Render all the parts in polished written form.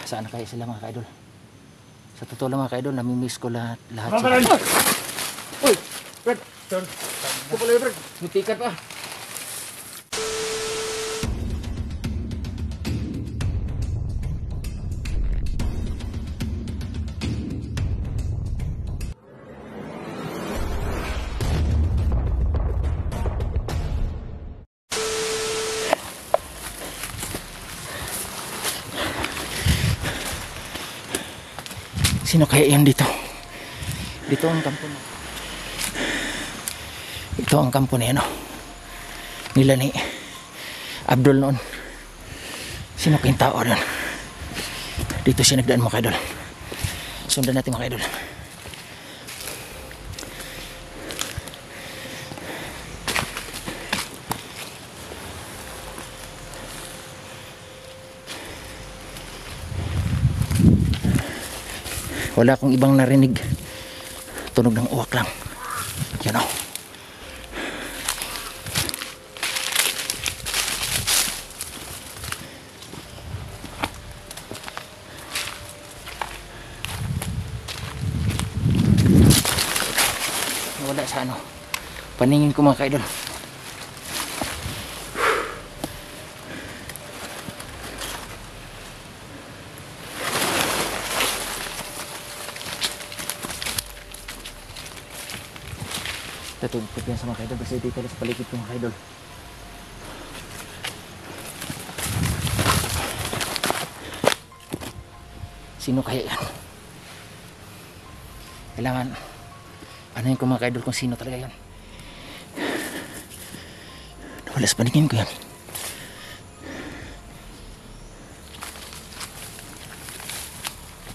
Saan na kaya sila mga ka-idol? Sa totoo lang mga ka-idol, namimiss ko lahat Uy! Fred! Sir! Ito pala yun, Fred! May tikat pa! Sino kaya yan dito? Dito ang kampo na. Ito ang kampo na yan, nila ni Abdul noon. Sino kayong tao doon? Dito siya nagdaan mga ka-idol. Sundan natin mga ka-idol. Wala akong ibang narinig, tunog ng uwak lang. Yan o. Wala sa ano, paningin ko mga ka-idol. Tatugtog yan sa mga ka-idol kasi dito sa paligid ko mga ka-idol. Sino kaya yan? Kailangan ano yun ko mga ka-idol kung sino talaga yan. Wala sa paningin ko yan.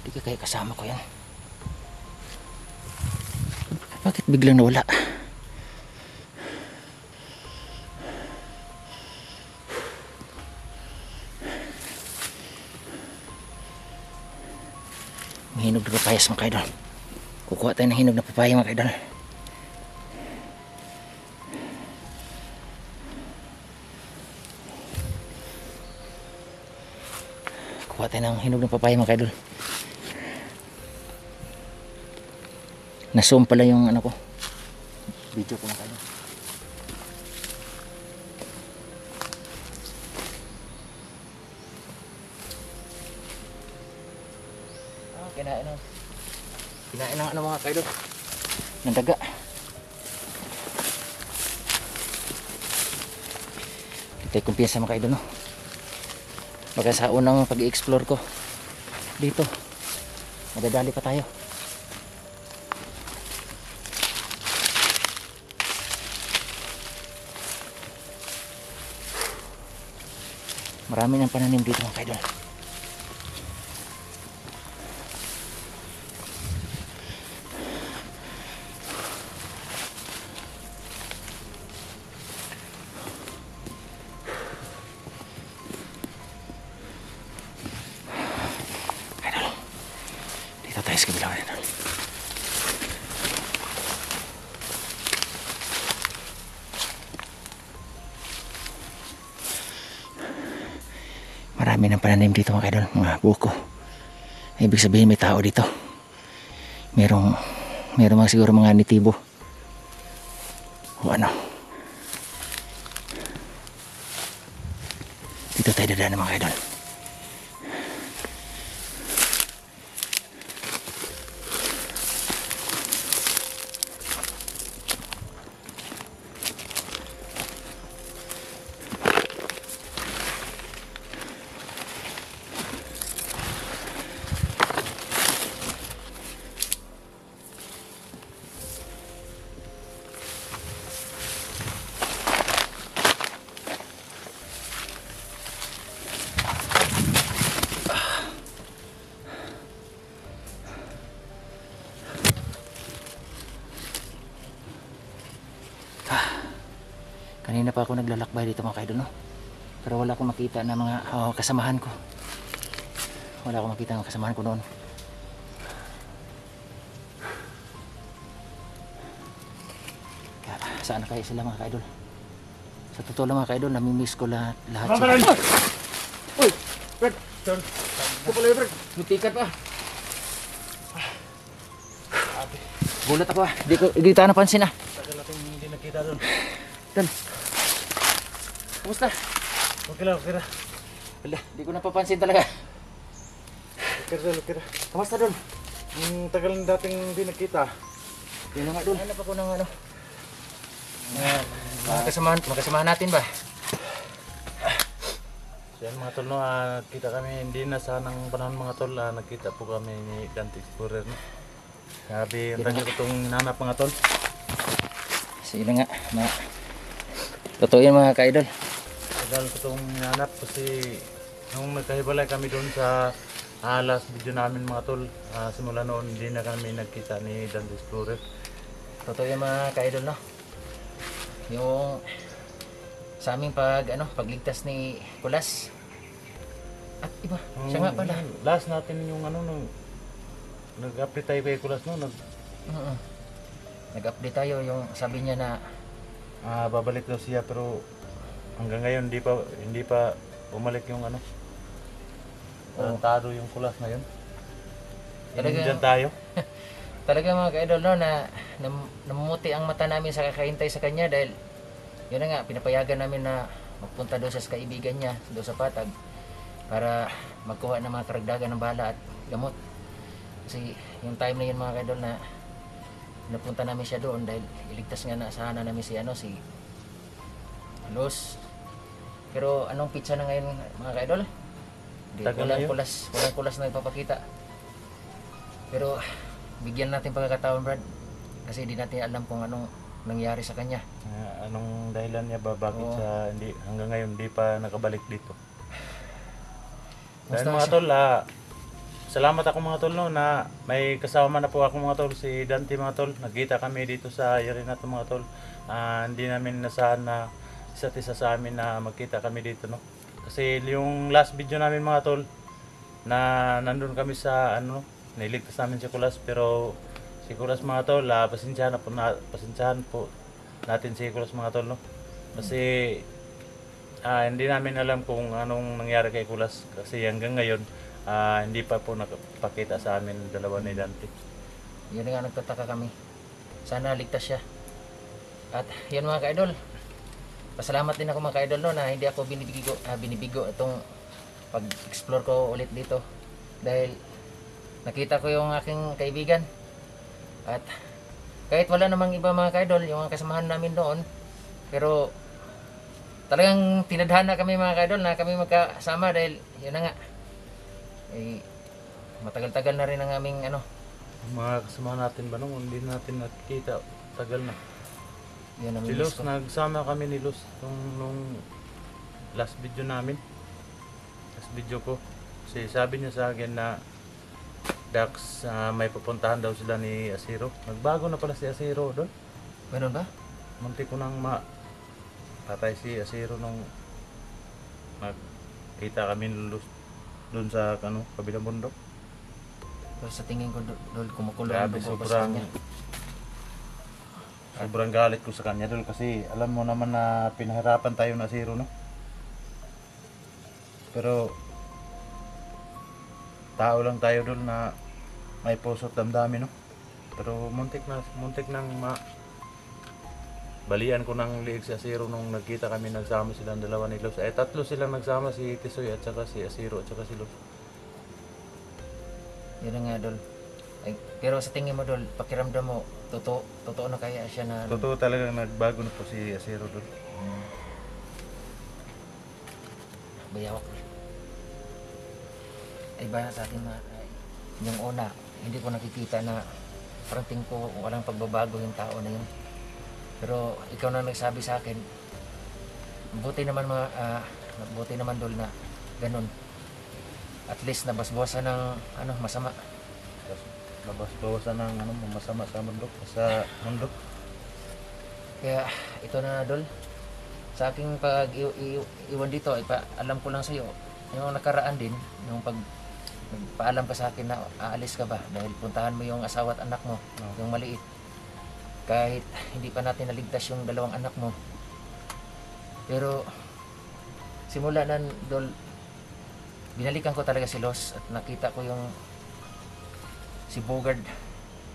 Hindi ka kaya kasama ko yan. Bakit biglang nawala? Hinog na papayas mga ka-idol. Kukuha tayo ng hinog na papaya mga ka-idol. Kukuha tayo ng hinog na papaya mga ka-idol. Na-zoom pala yung ano ko, video ko mga ka-idol. Kinain ng ano mga ka-idol, ng daga. Tayo kumpiyansa mga ka-idol, no? Baka sa unang pag-i-explore ko dito madadali pa tayo. Marami ng pananim dito mga ka-idol. Sa kabilang ito. Marami ng pananim dito mga ka-idol, mga buko. Ibig sabihin may tao dito. Merong mga siguro mga nitibo o ano. Dito tayo dadaan mga ka-idol. Kanina pa ako naglalakbay dito mga ka-idol, no? Pero wala akong makita na mga kasamahan ko. Wala akong makita ng kasamahan ko noon. Saan na kaya sila mga ka-idol? Sa totoo lang mga ka-idol, namimiss ko lahat. Uy! Fred! Sir! Ito pala yun, Brad. May tikat pa. Gulat ako ah. Di tayo napansin ah. Tagal natin hindi nakita doon. Dol. Kumusta? Okay lang, okay lang. Wala, di ko napapansin talaga. Okay lang, okay lang. Kamusta Dol? Tagal na dating hindi nakita. Yun na nga Dol. Hanap ako ng ano. Makasamahan natin ba? So yan mga tol, no, kita kami hindi na sa ng panahon mga tol, nagkita po kami ni Dante Explorer. No? Sabi, ang tagal ko itong hinanap mga tol. Sige na nga. Totoo yan mga ka-idol. Tagal ko itong hinanap kasi nung nagkahibalay kami doon sa last video namin mga tol, simula noon hindi na kami nagkita ni Dante Explorer. Totoo yan mga ka-idol no. Yung sa aming pagligtas ni Kulas. At iba, siya nga pala. Last natin yung ano nung nag-update tayo kay Kulas no, Nag-update tayo yung sabi niya na babalik daw siya pero hanggang ngayon hindi pa bumalik yung ano. Tarantado yung Kulas na yun. Dyan tayo. Talaga mga ka-idol no, na namumuti ang mata namin sa kakahintay sa kanya dahil yun na nga, pinapayagan namin na magpunta doon sa kaibigan niya doon sa Patag para magkuha ng mga karagdagan ng bala at gamot. Kasi yung time na yun mga ka-idol na napunta namin siya doon dahil iligtas nga na sana namin si Los. Pero anong pizza na ngayon mga ka-idol? Walang kulas na ipapakita. Pero bigyan natin pagkakataon Brad kasi di natin alam kung anong nangyari sa kanya. Anong dahilan niya ba bakit hindi hanggang ngayon hindi pa nakabalik dito? Dahil mga tol, salamat ako mga tol no, na may kasama na po ako mga tol, si Dante mga tol. Nagkita kami dito sa Yarinato mga tol. Hindi namin nasahan na isa't isa sa amin na magkita kami dito no. Kasi yung last video namin mga tol na nandun kami sa niligtas namin si Kulas, pero si Kulas mga tol, pasensyahan po natin si Kulas mga tol no. Kasi hindi namin alam kung anong nangyari kay Kulas kasi hanggang ngayon hindi pa po nakapakita sa amin dalawa ni Dante. Yun nga nagtataka kami. Sana ligtas siya. At yun mga ka-idol. Pasalamat din ako mga ka-idol no na hindi ako binibigo itong pag-explore ko ulit dito dahil nakita ko yung aking kaibigan. At kahit wala namang iba mga ka-idol, yung kasamahan namin doon, pero talagang tinadhana kami mga ka-idol na kami magkasama dahil yun na nga. Matagal-tagal na rin ang aming mga kasama natin ba nung hindi natin nakikita, tagal na. Yun ang Si Luz, nagsama kami ni Luz nung last video namin. Last video ko. Kasi sabi niya sa akin na Dax, may pupuntahan daw sila ni Asiro. Nagbago na pala si Asiro doon. Meron ba? Munti ko nang patay si Asiro nung nakita kami ni Luz doon sa kabilang bundok. Pero sa tingin ko doon kumukulo ang Grabe, dugo sa kanya. Sobrang galit ko sa kanya doon kasi alam mo naman na pinahirapan tayo na Asiro no. Pero tao lang tayo doon na may puso at damdamin no. Pero muntik nang balian ko ng liig si Asiro nung nagkita kami, nagsama silang dalawa ni Luz. Tatlo silang nagsama, si Tisoy at saka si Asiro at saka si Luz. Yun na nga Dol. Pero sa tingin mo Dol, pakiramdam mo totoo na kaya siya na Totoo talagang nagbago na po si Asiro doon. Bayawak. Iba sa akin yung una, hindi ko nakikita na parang tingin ko walang pagbabago yung tao na yun. Pero ikaw na nagsabi sa akin, buti naman Dol na ganun. At least nabasbawasan ng masama. Nabasbawasan ng masama sa mundo. Kaya ito na Dol. Sa aking pag-iwan dito, alam ko lang sa iyo yung nakaraan din, yung paalam ka sa akin na aalis ka ba dahil puntahan mo yung asawa at anak mo, yung maliit. Kahit hindi pa natin naligtas yung dalawang anak mo. Pero simula na Dol, binalikan ko talaga si Los at nakita ko yung si Bogard.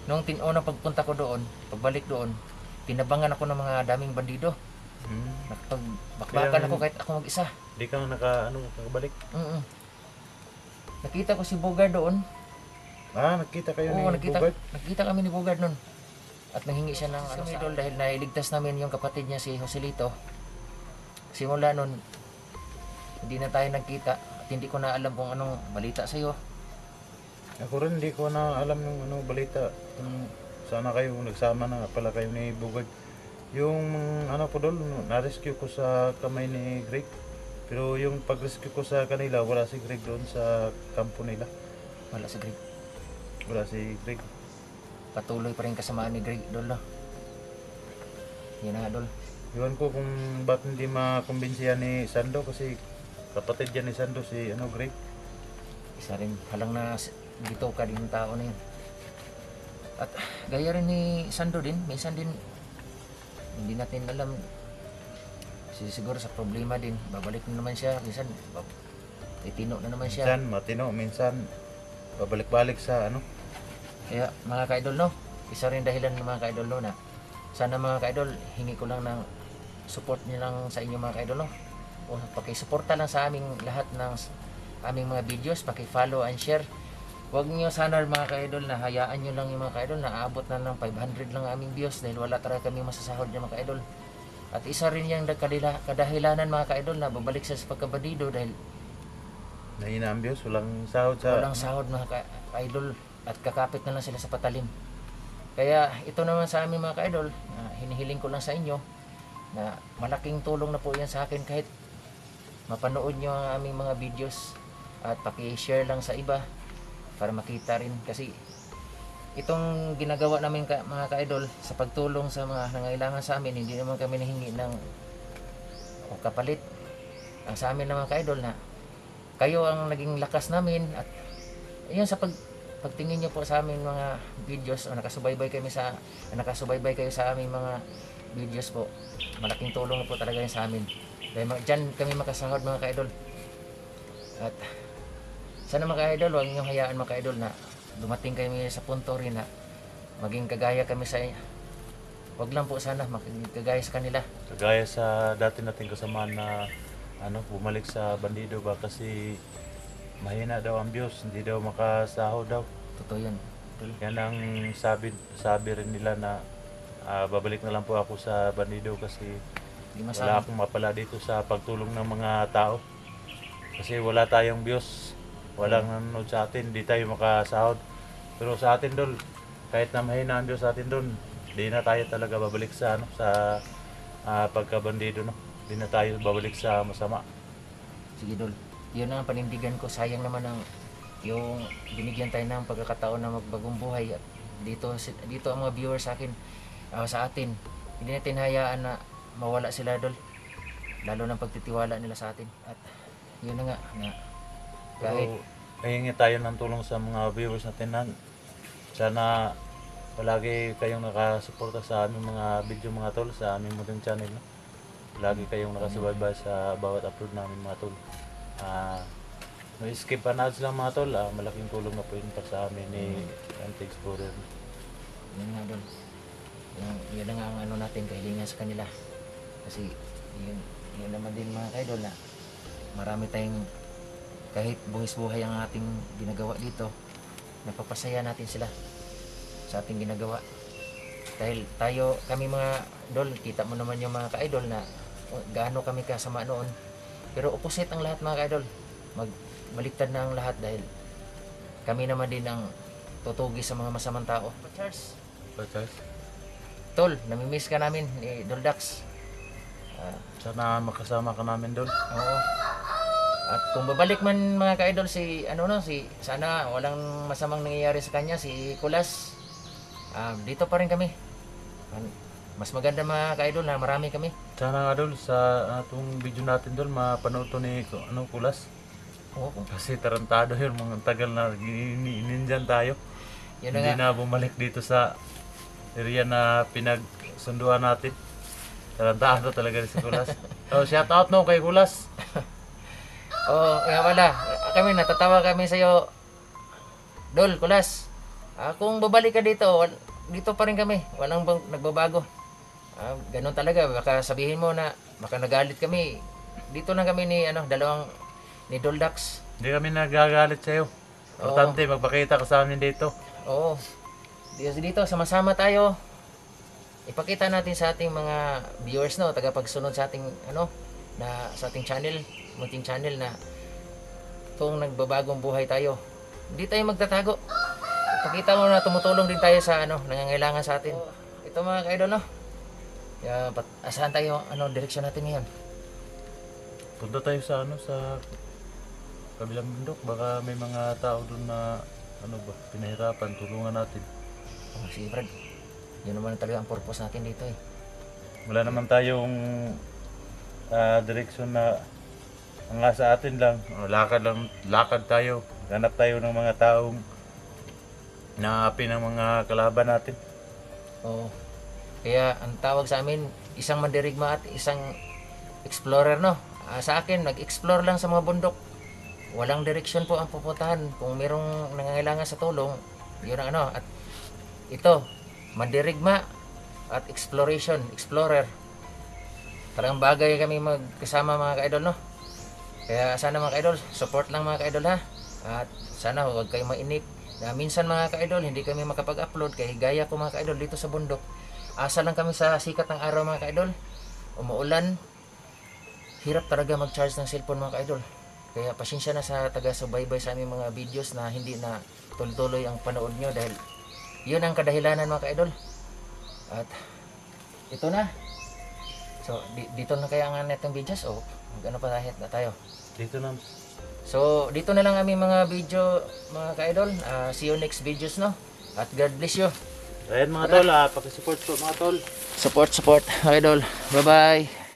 Nung unang pagpunta ko doon, pagbalik doon, tinabangan ako ng mga daming bandido. Nakapag-bakbakan Kaya- ako kahit ako mag-isa. Di ka nakabalik. Mm. Nakita ko si Bogard doon. Nakita kayo Oo, ni Bogart? nakita kami ni Bogard noon. At nanghingi siya ng ano, idol dahil nailigtas namin yung kapatid niya si Joselito. Simula noon, hindi na tayo nagkita at hindi ko na alam kung anong balita sa iyo. Ako rin, hindi ko na alam yung balita. Sana kayo nagsama na pala kayo ni Bogart. Yung po doon, na-rescue ko sa kamay ni Greg. Pero yung pag-rescue ko sa kanila, wala si Greg doon sa kampo nila. Wala si Greg. Wala si Greg. Patuloy pa rin kasamaan ni Greg, Dol. No? Yan na, Dol. Iwan ko kung ba't hindi makumbinsihan ni Sando kasi kapatid yan ni Sando si Greg. Isa rin halang na dito ka din yung tao na yun. At gaya rin ni Sando din, minsan din hindi natin alam, siguro sa problema din, babalik na naman siya, minsan titino na naman siya. Minsan matino, minsan babalik-balik sa Kaya mga ka-idol, no, isa rin dahilan ng mga ka-idol, no, na sana mga ka-idol, hingi ko lang ng support niyo lang sa inyo mga ka-idol, no, o pakisuporta lang sa aming lahat ng aming mga videos, paki-follow and share. Huwag niyo sana mga ka-idol na hayaan niyo lang yung mga ka-idol na aabot na ng 500 lang aming views dahil wala talaga kami masasahod niya mga ka-idol. At isa rin yung kadahilanan mga ka-idol na babalik sa pagkabandido dahil nahina ang views, walang sahod sa walang sahod mga ka-idol at kakapit na lang sila sa patalim. Kaya ito naman sa aming mga ka-idol, hinihiling ko lang sa inyo na malaking tulong na po yan sa akin kahit mapanood nyo ang aming mga videos at paki-share lang sa iba para makita rin kasi itong ginagawa namin mga ka-idol sa pagtulong sa mga nangailangan sa amin, hindi naman kami nahingi ng kapalit. Ang sa amin naman ka-idol na kayo ang naging lakas namin at yun sa pagtingin nyo po sa aming mga videos o nakasubaybay kayo sa aming mga videos po, malaking tulong po talaga yun sa amin dahil dyan kami makasahod mga ka-idol. At sana mga ka-idol, huwag nyo hayaan mga ka-idol na dumating kami sa punto rin na maging kagaya kami sa wag lang po sana maging kagaya sa kanila, kagaya sa dati nating kasama na bumalik sa bandido ba kasi mahina daw ang views, hindi daw makasahod daw. totoo yan. Yan ang sabi rin nila na babalik na lang po ako sa bandido kasi Hindi wala masama. akong mapala dito sa pagtulong ng mga tao. Kasi wala tayong views, walang nanonood sa atin, hindi tayo makasahod. Pero sa atin Dol, kahit na mahina ang views sa atin doon, hindi na tayo talaga babalik sa sa pagkabandido, no. Hindi na tayo babalik sa masama. Sige Dol, yun ang panindigan ko. Sayang naman yung binigyan tayo ng pagkakataon na magbagong buhay at dito ang mga viewers sa akin, sa atin, hindi natin hayaan na mawala sila Dol, lalo ng pagtitiwala nila sa atin. At yun na nga na kahit Pero hihingi tayo ng tulong sa mga viewers natin na sana palagi kayong nakasuporta sa aming mga video mga tol, sa aming munting channel, no? Palagi kayong nakasubaybay sa bawat upload namin mga tol. No skip and ads lang mga tol, malaking tulong na po yun para sa amin ni Dante Explorer. yun nga Dol, yun na nga ang ano natin, kahilingan sa kanila kasi yun naman din mga kaidol na marami tayong kahit buhis-buhay ang ating ginagawa dito, napapasaya natin sila sa ating ginagawa dahil kami mga Dol, kita mo naman yung mga ka-idol na gaano kami kasama noon, pero opposite ang lahat mga ka-idol, baliktad na ang lahat dahil kami naman din ang tutugi sa mga masamang tao. Charles, Tol, namimiss ka namin ni Dol Dax. Sana makasama ka namin doon. Oo. At kung babalik man mga ka-idol sana walang masamang nangyayari sa kanya, si Kulas, dito pa rin kami. Mas maganda mga ka-idol na marami kami. Sana nga doon sa atong video natin doon mapanood to ni Kulas. Oo. Kasi tarantado yun, mga tagal na ninjan tayo. Yun na Hindi nga. na bumalik dito sa area na pinagsunduan natin. Tarantado talaga si Kulas. So shout out no kay Kulas. Oo, kaya wala. kami, natatawa kami sa'yo. Dol, Kulas. Kung babalik ka dito, dito pa rin kami. Walang nagbabago. Ganun talaga. Baka sabihin mo na, baka nagalit kami. Dito lang kami ni, ni Doldax. Hindi kami nagagalit sa'yo. Importante, magpakita ka sa amin dito. Oo. Dito, sama-sama tayo. Ipakita natin sa ating mga viewers, no, tagapagsunod sa ating sa ating channel, munting channel, na kung nagbabagong buhay tayo, hindi tayo magtatago. Ipakita mo na tumutulong din tayo sa nangangailangan sa atin. Ito mga ka-idol, no. Kaya asahan tayo, direksyon natin ngayon? Punta tayo sa sa kabilang bundok. Baka may mga tao doon na pinahirapan, tulungan natin. Sige, Brad. Yun naman talaga ang purpose natin dito eh. Wala naman tayong direksyon na ang sa atin lang. Lakad tayo. Ganap tayo ng mga taong naapi ng mga kalaban natin. Oo. Kaya ang tawag sa amin, isang mandirigma at isang explorer, no. Sa akin, nag-explore lang sa mga bundok. Walang direksyon po ang pupuntahan. Kung mayroong nangangailangan sa tulong, yun ang at ito, mandirigma at explorer. Talagang bagay kami magkasama mga ka-idol, no. Kaya sana mga ka-idol, support lang mga ka-idol, ha. At sana huwag kayong mainip na minsan mga ka-idol hindi kami makapag-upload kaya gaya ko mga ka-idol dito sa bundok. Asa lang kami sa sikat ng araw mga ka-idol. Umuulan. Hirap talaga mag-charge ng cellphone mga ka-idol. Kaya pasensya na sa taga-subaybay sa aming mga videos na hindi na tuloy-tuloy ang panood nyo dahil yun ang kadahilanan mga ka-idol. At ito na. So dito na kaya ang netong videos o ano pa na tayo? Dito na. So dito na lang aming mga video mga ka-idol. See you next videos, no. At God bless you. Ayan mga tol, pakisupport po mga tol. Support mga idol. Bye bye.